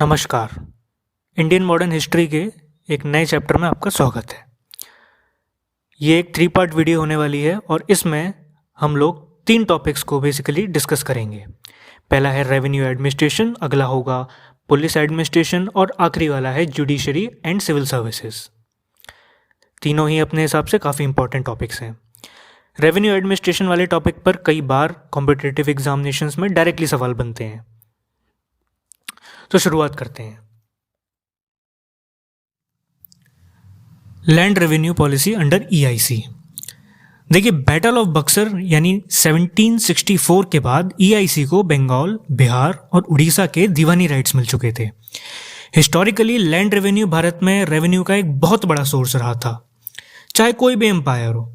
नमस्कार। Indian modern history के एक नए चैप्टर में आपका स्वागत है। ये एक 3 पार्ट वीडियो होने वाली है और इसमें हम लोग 3 टॉपिक्स को बेसिकली डिस्कस करेंगे। पहला है रेवेन्यू एडमिनिस्ट्रेशन, अगला होगा पुलिस एडमिनिस्ट्रेशन और आखिरी वाला है जुडिशरी एंड सिविल सर्विसेज। तीनों ही अपने हिसाब से काफ़ी इंपॉर्टेंट टॉपिक्स हैं। रेवेन्यू एडमिनिस्ट्रेशन वाले टॉपिक पर कई बार कॉम्पिटिटिव एग्जामिनेशंस में डायरेक्टली सवाल बनते हैं, तो शुरुआत करते हैं। Land revenue policy under EIC। देखिए, बैटल ऑफ बक्सर यानी 1764 के बाद EIC को बंगाल, बिहार और उड़ीसा के दीवानी राइट्स मिल चुके थे। हिस्टोरिकली लैंड रेवेन्यू भारत में रेवेन्यू का एक बहुत बड़ा सोर्स रहा था, चाहे कोई भी एम्पायर हो।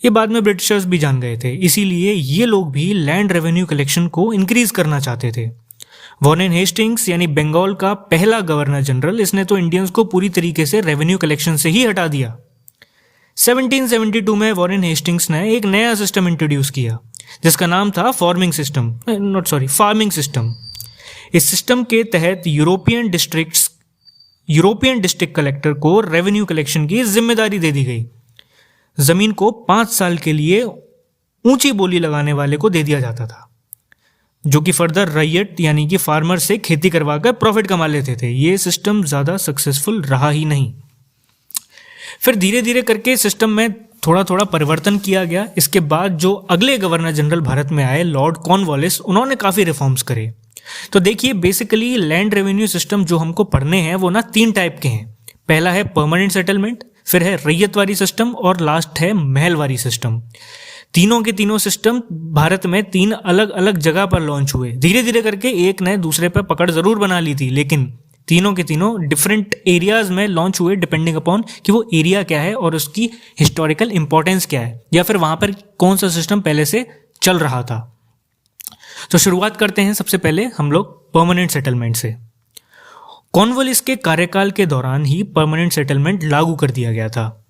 ये बाद में ब्रिटिशर्स भी जान गए थे, इसीलिए ये लोग भी लैंड रेवेन्यू कलेक्शन को इंक्रीज करना चाहते थे। वॉरेन हेस्टिंग्स यानी बंगाल का पहला गवर्नर जनरल, इसने तो इंडियंस को पूरी तरीके से रेवेन्यू कलेक्शन से ही हटा दिया। 1772 में वॉरेन हेस्टिंग्स ने एक नया सिस्टम इंट्रोड्यूस किया जिसका नाम था फार्मिंग सिस्टम। इस सिस्टम के तहत यूरोपियन डिस्ट्रिक्ट कलेक्टर को रेवेन्यू कलेक्शन की जिम्मेदारी दे दी गई। जमीन को 5 साल के लिए ऊंची बोली लगाने वाले को दे दिया जाता था, जो कि फर्दर रैयत यानी कि फार्मर से खेती करवाकर प्रॉफिट कमा लेते थे। ये सिस्टम ज़्यादा सक्सेसफुल रहा ही नहीं। फिर धीरे धीरे करके सिस्टम में थोड़ा थोड़ा परिवर्तन किया गया। इसके बाद जो अगले गवर्नर जनरल भारत में आए, लॉर्ड कॉर्नवालिस, उन्होंने काफ़ी रिफॉर्म्स करे। तो देखिए, बेसिकली लैंड रेवेन्यू सिस्टम जो हमको पढ़ने हैं वो ना 3 टाइप के हैं। पहला है परमानेंट सेटलमेंट, फिर है रैयतवारी सिस्टम और लास्ट है महलवारी सिस्टम। तीनों के तीनों सिस्टम भारत में 3 अलग अलग जगह पर लॉन्च हुए। धीरे धीरे करके एक ने दूसरे पर पकड़ जरूर बना ली थी, लेकिन तीनों के तीनों डिफरेंट एरियाज में लॉन्च हुए, डिपेंडिंग अपॉन कि वो एरिया क्या है और उसकी हिस्टोरिकल इंपॉर्टेंस क्या है, या फिर वहां पर कौन सा सिस्टम पहले से चल रहा था। तो शुरुआत करते हैं सबसे पहले हम लोग परमानेंट सेटलमेंट से। कॉर्नवालिस के कार्यकाल के दौरान ही परमानेंट सेटलमेंट लागू कर दिया गया था।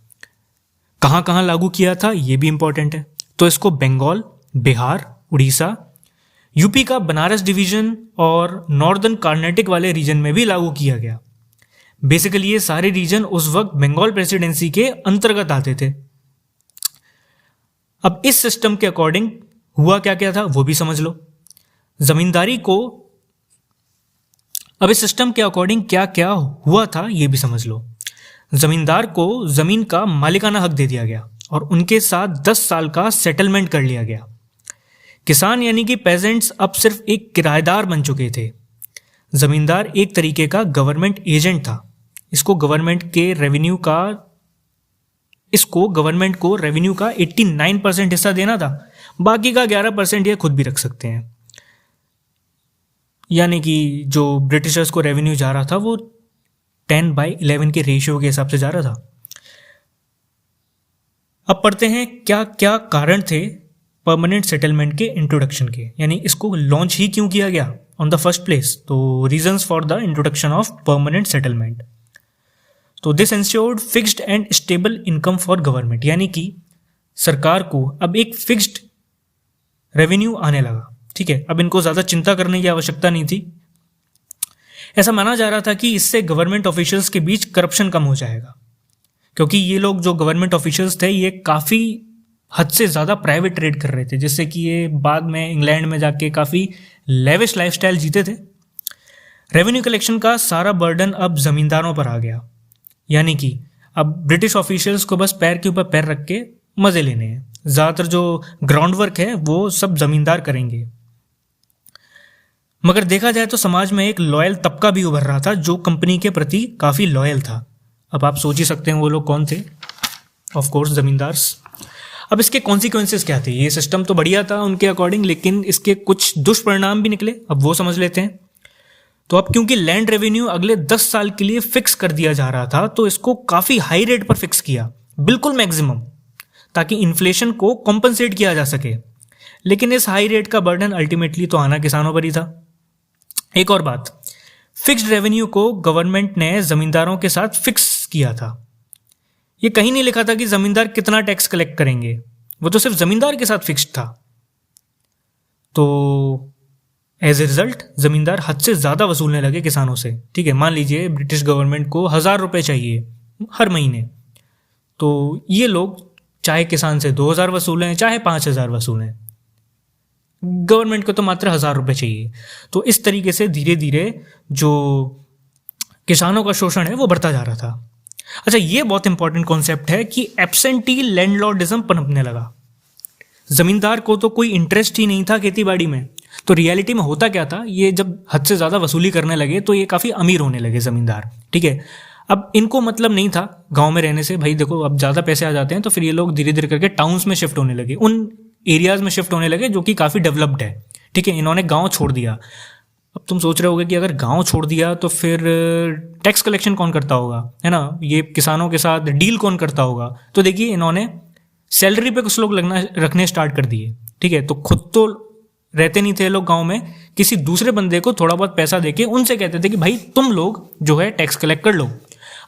कहाँ कहाँ लागू किया था ये भी इंपॉर्टेंट है। तो इसको बंगाल, बिहार, उड़ीसा, यूपी का बनारस डिवीजन और नॉर्दर्न कर्नाटक वाले रीजन में भी लागू किया गया। बेसिकली ये सारे रीजन उस वक्त बंगाल प्रेसिडेंसी के अंतर्गत आते थे। अब इस सिस्टम के अकॉर्डिंग हुआ क्या क्या था वो भी समझ लो। जमींदारी को, अब इस सिस्टम के अकॉर्डिंग क्या क्या हुआ था ये भी समझ लो। जमींदार को जमीन का मालिकाना हक दे दिया गया और उनके साथ 10 साल का सेटलमेंट कर लिया गया। किसान यानी कि पेजेंट्स अब सिर्फ एक किराएदार बन चुके थे। जमींदार एक तरीके का गवर्नमेंट एजेंट था। इसको गवर्नमेंट को रेवेन्यू का 89% हिस्सा देना था, बाकी का 11% ये खुद भी रख सकते हैं। यानी कि जो ब्रिटिशर्स को रेवेन्यू जा रहा था वो 10/11 के रेशियो के हिसाब से जा रहा था। अब पढ़ते हैं क्या क्या कारण थे परमानेंट सेटलमेंट के इंट्रोडक्शन के, यानी इसको लॉन्च ही क्यों किया गया ऑन द फर्स्ट प्लेस। तो reasons for the introduction of permanent settlement. तो this insured fixed and stable income for government, यानी कि सरकार को अब एक फिक्स्ड रेवेन्यू आने लगा। ठीक है, अब इनको ज़्यादा चिंता करने की आवश्यकता नहीं थी। ऐसा माना जा रहा था कि इससे गवर्नमेंट ऑफिशियल्स के बीच करप्शन कम हो जाएगा, क्योंकि ये लोग जो गवर्नमेंट ऑफिशियल्स थे ये काफ़ी हद से ज़्यादा प्राइवेट ट्रेड कर रहे थे, जिससे कि ये बाद में इंग्लैंड में जाके काफ़ी लेविश लाइफस्टाइल जीते थे। रेवेन्यू कलेक्शन का सारा बर्डन अब ज़मींदारों पर आ गया, यानी कि अब ब्रिटिश ऑफिशियल्स को बस पैर के ऊपर पैर रख के मज़े लेने हैं। ज़्यादातर जो ग्राउंड वर्क है वो सब ज़मींदार करेंगे। मगर देखा जाए तो समाज में एक लॉयल तबका भी उभर रहा था जो कंपनी के प्रति काफ़ी लॉयल था। अब आप सोच ही सकते हैं वो लोग कौन थे, ऑफ कोर्स जमींदार्स। अब इसके कॉन्सिक्वेंसेस क्या थे। ये सिस्टम तो बढ़िया था उनके अकॉर्डिंग, लेकिन इसके कुछ दुष्परिणाम भी निकले। अब वो समझ लेते हैं। तो अब क्योंकि लैंड रेवेन्यू अगले 10 साल के लिए फिक्स कर दिया जा रहा था, तो इसको काफ़ी हाई रेट पर फिक्स किया, बिल्कुल मैक्सिमम, ताकि इन्फ्लेशन को कॉम्पनसेट किया जा सके। लेकिन इस हाई रेट का बर्डन अल्टीमेटली तो आना किसानों पर ही था। एक और बात, फिक्स्ड रेवेन्यू को गवर्नमेंट ने जमींदारों के साथ फिक्स किया था। ये कहीं नहीं लिखा था कि जमींदार कितना टैक्स कलेक्ट करेंगे, वो तो सिर्फ जमींदार के साथ फिक्स्ड था। तो एज ए रिजल्ट जमींदार हद से ज़्यादा वसूलने लगे किसानों से। ठीक है, मान लीजिए ब्रिटिश गवर्नमेंट को 1,000 रुपये चाहिए हर महीने, तो ये लोग चाहे किसान से 2,000 वसूलें चाहे 5,000 वसूलें, गवर्नमेंट को तो मात्र 1,000 रुपये चाहिए। तो इस तरीके से धीरे धीरे जो किसानों का शोषण है वो बढ़ता जा रहा था। अच्छा, ये बहुत इंपॉर्टेंट कॉन्सेप्ट है कि एब्सेंटी लैंडलॉर्डिज्म पनपने लगा। जमींदार को तो कोई इंटरेस्ट ही नहीं था खेती बाड़ी में। तो रियलिटी में होता क्या था, ये जब हद से ज़्यादा वसूली करने लगे तो ये काफ़ी अमीर होने लगे ज़मींदार। ठीक है, अब इनको मतलब नहीं था गांव में रहने से, भाई देखो अब ज़्यादा पैसे आ जाते हैं, तो फिर ये लोग धीरे धीरे करके टाउन्स में शिफ्ट होने लगे, उन एरियाज़ में शिफ्ट होने लगे जो कि काफ़ी डेवलप्ड है। ठीक है, इन्होंने गाँव छोड़ दिया। अब तुम सोच रहे होगे कि अगर गांव छोड़ दिया तो फिर टैक्स कलेक्शन कौन करता होगा, है ना, ये किसानों के साथ डील कौन करता होगा। तो देखिए, इन्होंने सैलरी पे कुछ लोग रखने स्टार्ट कर दिए। ठीक है, तो खुद तो रहते नहीं थे लोग गांव में, किसी दूसरे बंदे को थोड़ा बहुत पैसा देके उनसे कहते थे कि भाई तुम लोग जो है टैक्स कलेक्ट कर लो।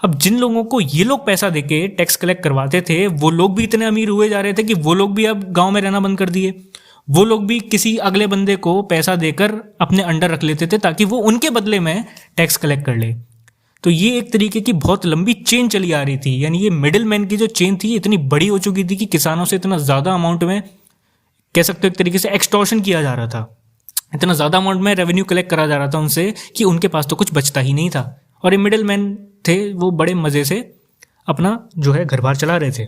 अब जिन लोगों को ये लोग पैसा देके टैक्स कलेक्ट करवाते थे वो लोग भी इतने अमीर हुए जा रहे थे कि वो लोग भी अब गांव में रहना बंद कर दिए। वो लोग भी किसी अगले बंदे को पैसा देकर अपने अंडर रख लेते थे ताकि वो उनके बदले में टैक्स कलेक्ट कर ले। तो ये एक तरीके की बहुत लंबी चेन चली आ रही थी, यानी ये मिडिल मैन की जो चेन थी इतनी बड़ी हो चुकी थी कि किसानों से इतना ज़्यादा अमाउंट में, कह सकते हो एक तरीके से एक्सटॉर्शन किया जा रहा था, इतना ज़्यादा अमाउंट में रेवेन्यू कलेक्ट करा जा रहा था उनसे कि उनके पास तो कुछ बचता ही नहीं था। और ये मिडिल मैन थे, वो बड़े मज़े से अपना जो है घर बार चला रहे थे।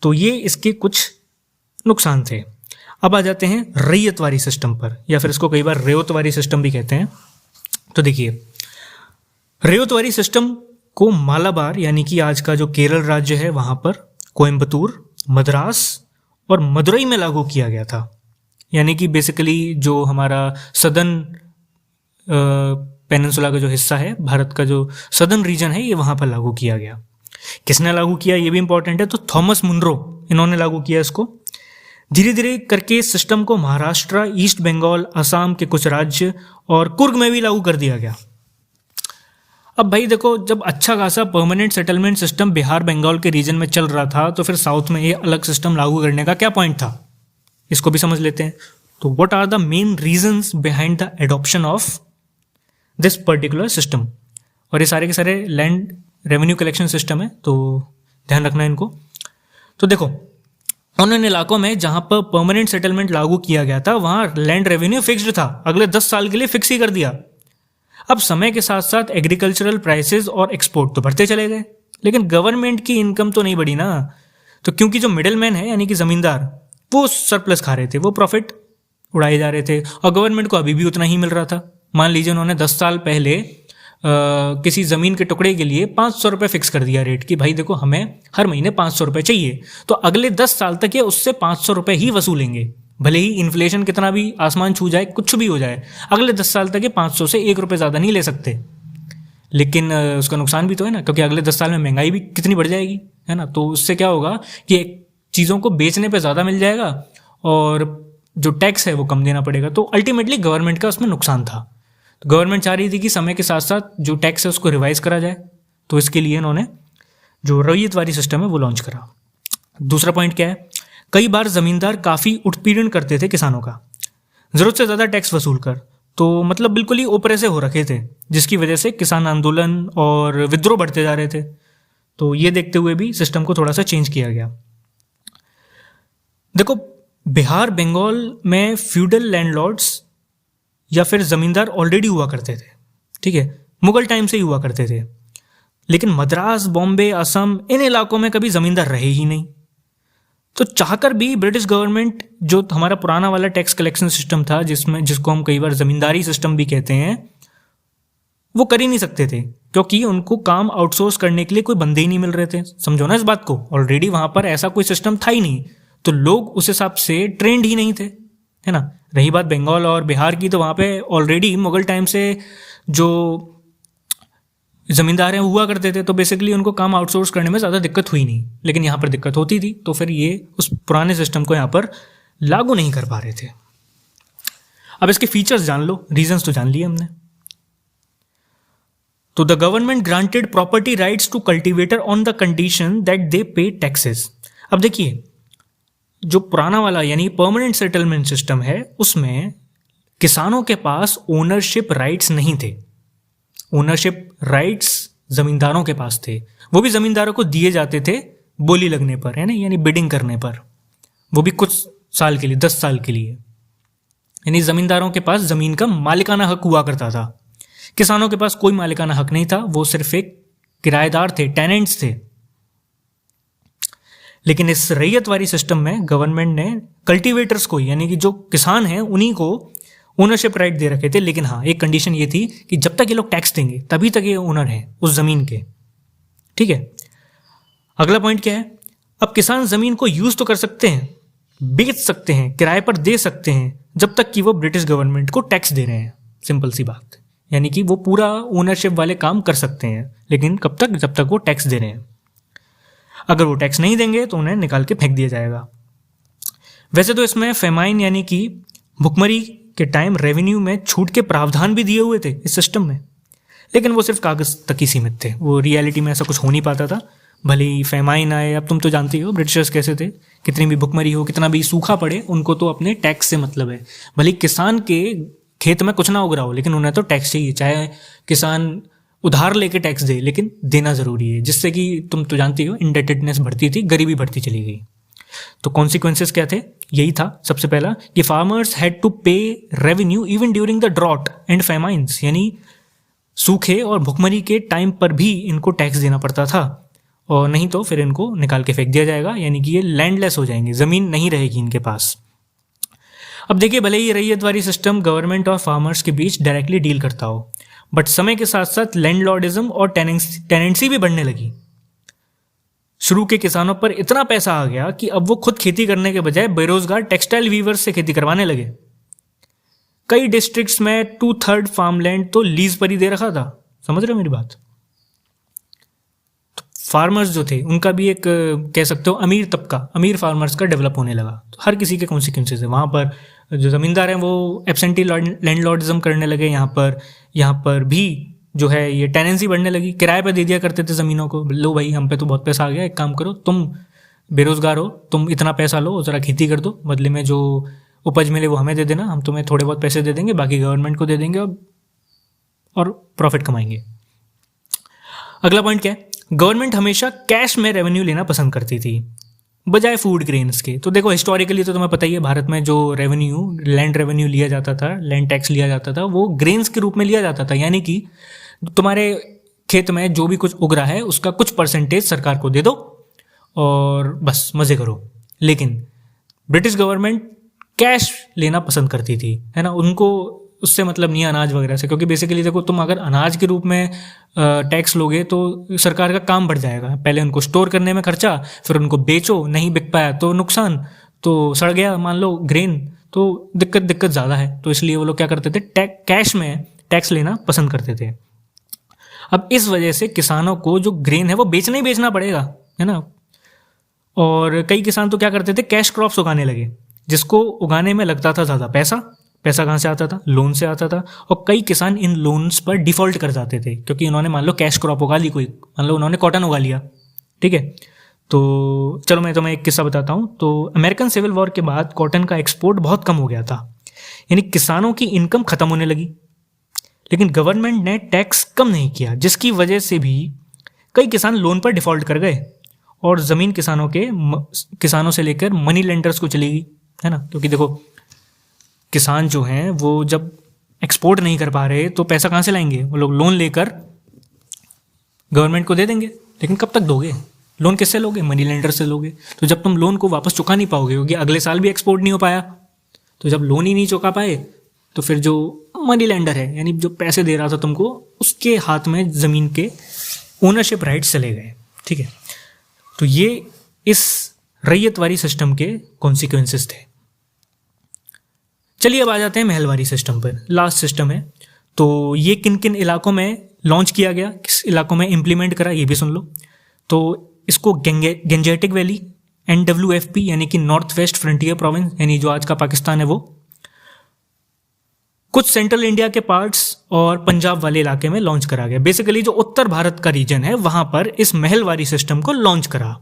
तो ये इसके कुछ नुकसान थे। अब आ जाते हैं रैयतवारी सिस्टम पर, या फिर इसको कई बार रेवतवारी सिस्टम भी कहते हैं। तो देखिए, रेवतवारी सिस्टम को मालाबार यानी कि आज का जो केरल राज्य है वहाँ पर, कोयम्बतूर, मद्रास और मदुरई में लागू किया गया था। यानी कि बेसिकली जो हमारा सदर्न पेनिनसुला का जो हिस्सा है, भारत का जो सदर्न रीजन है, ये वहाँ पर लागू किया गया। किसने लागू किया ये भी इंपॉर्टेंट है। तो थॉमस मुनरो, इन्होंने लागू किया इसको। धीरे धीरे करके सिस्टम को महाराष्ट्र, ईस्ट बंगाल, असम के कुछ राज्य और कुर्ग में भी लागू कर दिया गया। अब भाई देखो, जब अच्छा खासा permanent settlement system Bihar Bengal के रीजन में चल रहा था तो फिर साउथ में ये अलग सिस्टम लागू करने का क्या पॉइंट था, इसको भी समझ लेते हैं। तो what are the main reasons behind the adoption of this particular system. और ये सारे के सारे लैंड रेवेन्यू कलेक्शन सिस्टम है, तो ध्यान रखना है इनको। तो देखो, उन इलाकों में जहां पर परमानेंट सेटलमेंट लागू किया गया था वहां लैंड रेवेन्यू फिक्स्ड था, अगले 10 साल के लिए फिक्स ही कर दिया। अब समय के साथ साथ एग्रीकल्चरल प्राइसेस और एक्सपोर्ट तो बढ़ते चले गए, लेकिन गवर्नमेंट की इनकम तो नहीं बढ़ी ना। तो क्योंकि जो मिडिल मैन है यानी कि जमींदार, वो सरप्लस खा रहे थे, वो प्रॉफिट उड़ाए जा रहे थे, और गवर्नमेंट को अभी भी उतना ही मिल रहा था। मान लीजिए उन्होंने 10 साल पहले किसी ज़मीन के टुकड़े के लिए 500 रुपये फिक्स कर दिया रेट कि भाई देखो हमें हर महीने 500 रुपये चाहिए, तो अगले 10 साल तक ये उससे 500 रुपये ही वसूलेंगे। भले ही इन्फ्लेशन कितना भी आसमान छू जाए, कुछ भी हो जाए, अगले 10 साल तक ये 500 से 1 रुपये ज़्यादा नहीं ले सकते। लेकिन उसका नुकसान भी तो है ना, क्योंकि अगले 10 साल में महंगाई भी कितनी बढ़ जाएगी, है ना। तो उससे क्या होगा कि चीज़ों को बेचने पर ज़्यादा मिल जाएगा और जो टैक्स है वो कम देना पड़ेगा। तो अल्टीमेटली गवर्नमेंट का उसमें नुकसान था। तो गवर्नमेंट चाह रही थी कि समय के साथ साथ जो टैक्स है उसको रिवाइज करा जाए, तो इसके लिए इन्होंने जो रैयतवारी सिस्टम है वो लॉन्च करा। दूसरा पॉइंट क्या है, कई बार ज़मींदार काफ़ी उत्पीड़न करते थे किसानों का, ज़रूरत से ज़्यादा टैक्स वसूल कर, तो मतलब बिल्कुल ही ऊपरे से हो रखे थे, जिसकी वजह से किसान आंदोलन और विद्रोह बढ़ते जा रहे थे। तो ये देखते हुए भी सिस्टम को थोड़ा सा चेंज किया गया। देखो, बिहार बंगाल में फ्यूडल लैंडलॉर्ड्स या फिर ज़मींदार ऑलरेडी हुआ करते थे, ठीक है, मुगल टाइम से ही हुआ करते थे। लेकिन मद्रास, बॉम्बे, असम, इन इलाकों में कभी ज़मींदार रहे ही नहीं। तो चाहकर भी ब्रिटिश गवर्नमेंट, जो हमारा पुराना वाला टैक्स कलेक्शन सिस्टम था जिसको हम कई बार ज़मींदारी सिस्टम भी कहते हैं, वो कर ही नहीं सकते थे, क्योंकि उनको काम आउटसोर्स करने के लिए कोई बंदे ही नहीं मिल रहे थे। समझो ना इस बात को, ऑलरेडी वहाँ पर ऐसा कोई सिस्टम था ही नहीं, तो लोग उस हिसाब से ट्रेंड ही नहीं थे, है ना। रही बात बंगाल और बिहार की, तो वहाँ पे ऑलरेडी मुगल टाइम से जो ज़मींदार हैं हुआ करते थे, तो बेसिकली उनको काम आउटसोर्स करने में ज़्यादा दिक्कत हुई नहीं। लेकिन यहाँ पर दिक्कत होती थी, तो फिर ये उस पुराने सिस्टम को यहाँ पर लागू नहीं कर पा रहे थे। अब इसके फीचर्स जान लो, रीजंस तो जान लिए हमने। तो the government granted property rights to cultivator on the condition that they pay taxes. अब देखिए, जो पुराना वाला यानी परमानेंट सेटलमेंट सिस्टम है, उसमें किसानों के पास ओनरशिप राइट्स नहीं थे। ओनरशिप राइट्स जमींदारों के पास थे, वो भी जमींदारों को दिए जाते थे बोली लगने पर, है ना, यानी बिडिंग करने पर, वो भी कुछ साल के लिए, 10 साल के लिए। यानी जमींदारों के पास जमीन का मालिकाना हक हुआ करता था, किसानों के पास कोई मालिकाना हक नहीं था, वो सिर्फ एक किराएदार थे, टेनेंट्स थे। लेकिन इस रैयतवारी सिस्टम में गवर्नमेंट ने कल्टीवेटर्स को, यानी कि जो किसान हैं उन्हीं को ओनरशिप राइट दे रखे थे। लेकिन हाँ, एक कंडीशन ये थी कि जब तक ये लोग टैक्स देंगे तभी तक ये ओनर हैं उस जमीन के। ठीक है, अगला पॉइंट क्या है, अब किसान जमीन को यूज तो कर सकते हैं, बेच सकते हैं, किराए पर दे सकते हैं, जब तक कि वो ब्रिटिश गवर्नमेंट को टैक्स दे रहे हैं। सिंपल सी बात, यानी कि वो पूरा ओनरशिप वाले काम कर सकते हैं, लेकिन कब तक, जब तक वो टैक्स दे रहे हैं। अगर वो टैक्स नहीं देंगे तो उन्हें निकाल के फेंक दिया जाएगा। वैसे तो इसमें फेमाइन यानी कि भुखमरी के टाइम रेवेन्यू में छूट के प्रावधान भी दिए हुए थे इस सिस्टम में, लेकिन वो सिर्फ कागज तक ही सीमित थे, वो रियलिटी में ऐसा कुछ हो नहीं पाता था। भले ही फेमाइन आए, अब तुम तो जानते हो ब्रिटिशर्स कैसे थे, कितनी भी भुखमरी हो, कितना भी सूखा पड़े, उनको तो अपने टैक्स से मतलब है। भले किसान के खेत में कुछ ना उग रहा हो, लेकिन उन्हें तो टैक्स चाहिए, चाहे किसान उधार लेके टैक्स दे, लेकिन देना जरूरी है, जिससे कि तुम तो जानती हो इंडेटेडनेस बढ़ती थी, गरीबी बढ़ती चली गई। तो कॉन्सिक्वेंसेस क्या थे, यही था सबसे पहला कि farmers had to pay revenue even during the drought and famines, यानी सूखे और भुखमरी के टाइम पर भी इनको टैक्स देना पड़ता था, और नहीं तो फिर इनको निकाल के फेंक दिया जाएगा, यानी कि ये लैंडलेस हो जाएंगे, ज़मीन नहीं रहेगी इनके पास। अब देखिए, भले ही रैयतवारी सिस्टम गवर्नमेंट और फार्मर्स के बीच डायरेक्टली डील करता हो, बट समय के साथ साथ लैंडलॉर्डिज्म और टेनेंसी भी बढ़ने लगी। शुरू के किसानों पर इतना पैसा आ गया कि अब वो खुद खेती करने के बजाय बेरोजगार टेक्सटाइल वीवर्स से खेती करवाने लगे। कई डिस्ट्रिक्ट्स में 2/3 फार्मलैंड तो लीज पर ही दे रखा था। समझ रहे हो मेरी बात? तो फार्मर्स जो थे उनका भी एक कह सकते हो अमीर तबका, अमीर फार्मर्स का डेवलप होने लगा। तो हर किसी के कॉन्सिक्वेंसेस है, वहाँ पर जो ज़मींदार हैं वो एब्सेंटी लैंडलॉर्डिज्म करने लगे, यहाँ पर भी जो है ये टेनेंसी बढ़ने लगी, किराए पर दे दिया करते थे ज़मीनों को, लो भाई हम पे तो बहुत पैसा आ गया, एक काम करो, तुम बेरोजगार हो, तुम इतना पैसा लो, ज़रा खेती कर दो, बदले में जो उपज मिले वो हमें दे देना, हम तुम्हें थोड़े बहुत पैसे दे देंगे, बाकी गवर्नमेंट को दे देंगे और प्रॉफिट कमाएंगे। अगला पॉइंट क्या है, गवर्नमेंट हमेशा कैश में रेवेन्यू लेना पसंद करती थी बजाय फूड ग्रेन्स के। तो देखो हिस्टोरिकली तो तुम्हें पता ही है, भारत में जो रेवेन्यू, लैंड रेवेन्यू लिया जाता था, लैंड टैक्स लिया जाता था, वो ग्रेन्स के रूप में लिया जाता था, यानी कि तुम्हारे खेत में जो भी कुछ उग रहा है उसका कुछ परसेंटेज सरकार को दे दो और बस मज़े करो। लेकिन ब्रिटिश गवर्नमेंट कैश लेना पसंद करती थी, है ना, उनको उससे मतलब नहीं है अनाज वगैरह से, क्योंकि बेसिकली देखो तुम अगर अनाज के रूप में टैक्स लोगे तो सरकार का काम बढ़ जाएगा, पहले उनको स्टोर करने में खर्चा, फिर उनको बेचो, नहीं बिक पाया तो नुकसान, तो सड़ गया मान लो ग्रेन, तो दिक्कत ज़्यादा है। तो इसलिए वो लोग क्या करते थे, कैश में टैक्स लेना पसंद करते थे। अब इस वजह से किसानों को जो ग्रेन है वो बेचना ही बेचना पड़ेगा, है ना, और कई किसान तो क्या करते थे, कैश क्रॉप्स उगाने लगे, जिसको उगाने में लगता था ज़्यादा पैसा कहाँ से आता था, लोन से आता था, और कई किसान इन लोन्स पर डिफ़ॉल्ट कर जाते थे, क्योंकि इन्होंने मान लो कैश क्रॉप उगा ली, कोई मान लो उन्होंने कॉटन उगा लिया, ठीक है। तो चलो मैं तुम्हें एक किस्सा बताता हूँ। तो अमेरिकन सिविल वॉर के बाद कॉटन का एक्सपोर्ट बहुत कम हो गया था, यानी किसानों की इनकम ख़त्म होने लगी, लेकिन गवर्नमेंट ने टैक्स कम नहीं किया, जिसकी वजह से भी कई किसान लोन पर डिफ़ॉल्ट कर गए और ज़मीन किसानों से लेकर मनी लेंडर्स को चली गई, है ना, क्योंकि देखो किसान जो हैं वो जब एक्सपोर्ट नहीं कर पा रहे तो पैसा कहाँ से लाएंगे, वो लोग लोन लेकर गवर्नमेंट को दे देंगे, लेकिन कब तक दोगे लोन, किससे लोगे, मनी लेंडर से लोगे। तो जब तुम लोन को वापस चुका नहीं पाओगे, क्योंकि अगले साल भी एक्सपोर्ट नहीं हो पाया, तो जब लोन ही नहीं चुका पाए तो फिर जो मनी लेंडर है, यानी जो पैसे दे रहा था तुमको, उसके हाथ में ज़मीन के ओनरशिप राइट्स चले गए, ठीक है। तो ये इस रैयतवारी सिस्टम के कॉन्सिक्वेंसेस थे। चलिए अब आ जाते हैं महलवारी सिस्टम पर, लास्ट सिस्टम है। तो ये किन किन इलाकों में लॉन्च किया गया, किस इलाकों में इम्प्लीमेंट करा, ये भी सुन लो। तो इसको गेंजेटिक वैली, NWFP यानी कि नॉर्थ वेस्ट फ्रंटियर प्रोविंस, यानी जो आज का पाकिस्तान है वो, कुछ सेंट्रल इंडिया के पार्ट्स और पंजाब वाले इलाके में लॉन्च करा गया। बेसिकली जो उत्तर भारत का रीजन है वहाँ पर इस महलवारी सिस्टम को लॉन्च करा।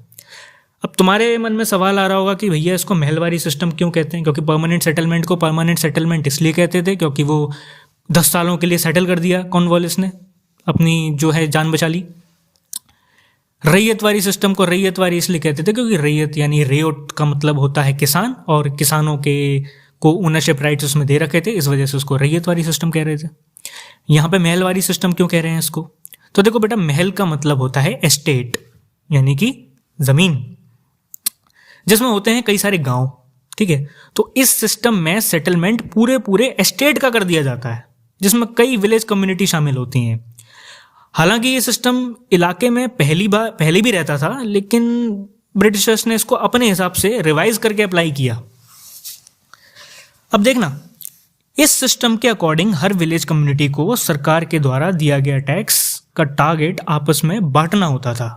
अब तुम्हारे मन में सवाल आ रहा होगा कि भैया इसको महलवारी सिस्टम क्यों कहते हैं, क्योंकि परमानेंट सेटलमेंट को परमानेंट सेटलमेंट इसलिए कहते थे क्योंकि वो 10 सालों के लिए सेटल कर दिया कॉर्नवालिस ने, अपनी जो है जान बचा ली। रैयतवारी सिस्टम को रैयतवारी इसलिए कहते थे क्योंकि रैयत यानी रेयोट का मतलब होता है किसान, और किसानों के को ओनरशिप राइट्स उसमें दे रखे थे, इस वजह से उसको रैयतवारी सिस्टम कह रहे थे। यहाँ पे महलवारी सिस्टम क्यों कह रहे हैं इसको, तो देखो बेटा, महल का मतलब होता है एस्टेट यानी कि जमीन, जिसमें होते हैं कई सारे गांव, ठीक है। तो इस सिस्टम में सेटलमेंट पूरे एस्टेट का कर दिया जाता है, जिसमें कई विलेज कम्युनिटी शामिल होती हैं। हालांकि ये सिस्टम इलाके में पहले भी रहता था, लेकिन ब्रिटिशर्स ने इसको अपने हिसाब से रिवाइज करके अप्लाई किया। अब देखना, इस सिस्टम के अकॉर्डिंग हर विलेज कम्युनिटी को सरकार के द्वारा दिया गया टैक्स का टारगेट आपस में बांटना होता था,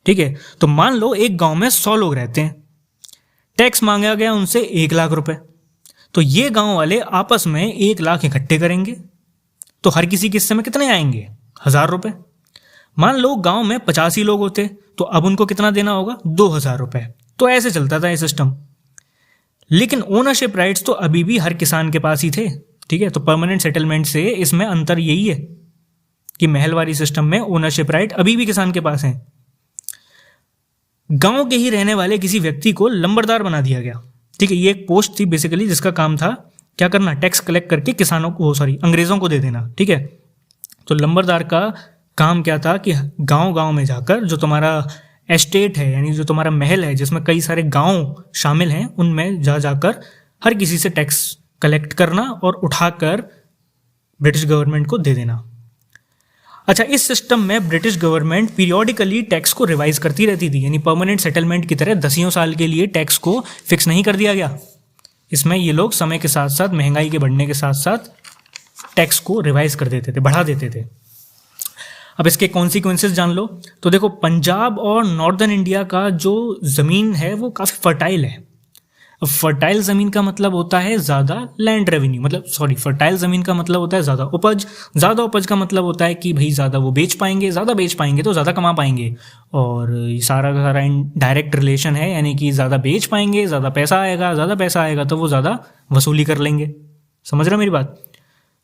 ठीक है। तो मान लो एक गांव में 100 लोग रहते हैं, टैक्स मांगा गया उनसे 1 लाख रुपए, तो ये गांव वाले आपस में 1 लाख इकट्ठे करेंगे, तो हर किसी के हिस्से में कितने आएंगे, 1000 रुपए। मान लो गांव में 50 ही लोग होते, तो अब उनको कितना देना होगा, 2000 रुपए। तो ऐसे चलता था ये सिस्टम। लेकिन ओनरशिप राइट्स तो अभी भी हर किसान के पास ही थे, ठीक है। तो परमानेंट सेटलमेंट से इसमें अंतर यही है कि महलवारी सिस्टम में ओनरशिप राइट अभी भी किसान के पास है। गांव के ही रहने वाले किसी व्यक्ति को लंबरदार बना दिया गया, ठीक है। ये एक पोस्ट थी बेसिकली, जिसका काम था क्या करना, टैक्स कलेक्ट करके किसानों को, अंग्रेजों को दे देना, ठीक है। तो लंबरदार का काम क्या था कि गांव में जाकर जो तुम्हारा एस्टेट है यानी जो तुम्हारा महल है जिसमें कई सारे गांव शामिल हैं, उनमें जाकर हर किसी से टैक्स कलेक्ट करना और उठाकर ब्रिटिश गवर्नमेंट को दे देना। अच्छा, इस सिस्टम में ब्रिटिश गवर्नमेंट पीरियोडिकली टैक्स को रिवाइज करती रहती थी, यानी परमानेंट सेटलमेंट की तरह 10 साल के लिए टैक्स को फिक्स नहीं कर दिया गया। इसमें ये लोग समय के साथ साथ, महंगाई के बढ़ने के साथ साथ टैक्स को रिवाइज कर देते थे, बढ़ा देते थे। अब इसके कॉन्सिक्वेंसेस जान लो। तो देखो, पंजाब और नॉर्दर्न इंडिया का जो ज़मीन है वो काफ़ी फर्टाइल है। फर्टाइल ज़मीन का मतलब होता है ज़्यादा लैंड रेवेन्यू, फर्टाइल ज़मीन का मतलब होता है ज़्यादा उपज। ज़्यादा उपज का मतलब होता है कि भाई ज़्यादा वो बेच पाएंगे, ज़्यादा बेच पाएंगे तो ज़्यादा कमा पाएंगे, और ये सारा का सारा डायरेक्ट रिलेशन है, यानी कि ज़्यादा बेच पाएंगे, ज़्यादा पैसा आएगा, ज़्यादा पैसा आएगा तो वो ज़्यादा वसूली कर लेंगे। समझ रहे हो मेरी बात?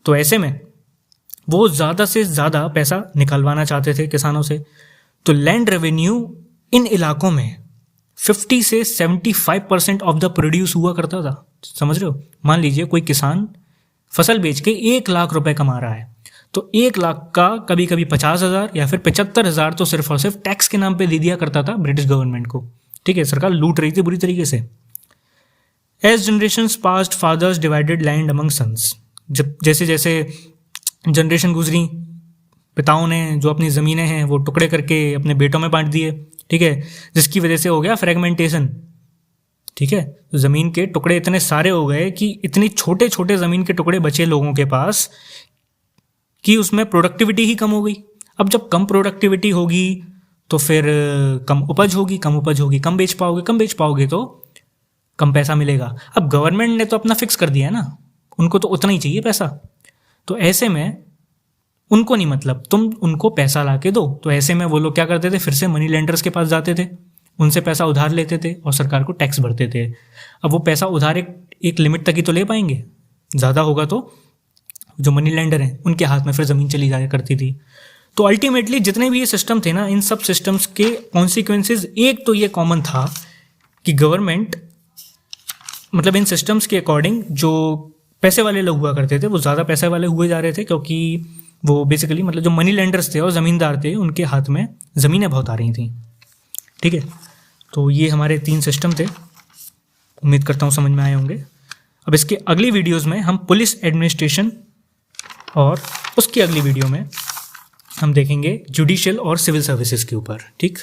तो ऐसे में वो ज़्यादा से ज़्यादा पैसा निकलवाना चाहते थे किसानों से। तो लैंड रेवेन्यू इन इलाकों में 50 से 75% ऑफ द प्रोड्यूस हुआ करता था। समझ रहे हो? मान लीजिए कोई किसान फसल बेच के 1 लाख रुपए कमा रहा है, तो 1 लाख का कभी कभी 50,000 या फिर 75,000 तो सिर्फ और सिर्फ टैक्स के नाम पे दे दिया करता था ब्रिटिश गवर्नमेंट को, ठीक है। सरकार लूट रही थी बुरी तरीके से। As generations passed, fathers divided land among sons. जब जैसे जैसे जनरेशन गुजरी, पिताओं ने जो अपनी ज़मीनें हैं वो टुकड़े करके अपने बेटों में बांट दिए, ठीक है, जिसकी वजह से हो गया फ्रेगमेंटेशन, ठीक है। तो ज़मीन के टुकड़े इतने सारे हो गए कि इतनी छोटे छोटे ज़मीन के टुकड़े बचे लोगों के पास कि उसमें प्रोडक्टिविटी ही कम हो गई। अब जब कम प्रोडक्टिविटी होगी तो फिर कम उपज होगी, कम बेच पाओगे तो कम पैसा मिलेगा। अब गवर्नमेंट ने तो अपना फिक्स कर दिया है ना, उनको तो उतना ही चाहिए पैसा। तो ऐसे में उनको नहीं मतलब तुम उनको पैसा ला के दो, तो ऐसे में वो लोग क्या करते थे, फिर से मनी लेंडर्स के पास जाते थे, उनसे पैसा उधार लेते थे और सरकार को टैक्स भरते थे। अब वो पैसा उधार एक लिमिट तक ही तो ले पाएंगे, ज़्यादा होगा तो जो मनी लेंडर हैं उनके हाथ में फिर ज़मीन चली जाया करती थी। तो अल्टीमेटली जितने भी ये सिस्टम थे ना, इन सब सिस्टम्स के कॉन्सिक्वेंसेज एक तो ये कॉमन था कि गवर्नमेंट मतलब इन सिस्टम्स के अकॉर्डिंग जो पैसे वाले लोग हुआ करते थे वो ज़्यादा पैसे वाले हुए जा रहे थे, क्योंकि वो बेसिकली मतलब जो मनी लेंडर्स थे और ज़मींदार थे उनके हाथ में ज़मीनें बहुत आ रही थी, ठीक है। तो ये हमारे 3 सिस्टम थे, उम्मीद करता हूँ समझ में आए होंगे। अब इसके अगली वीडियोज़ में हम पुलिस एडमिनिस्ट्रेशन और उसकी अगली वीडियो में हम देखेंगे जुडिशियल और सिविल सर्विसेज के ऊपर, ठीक।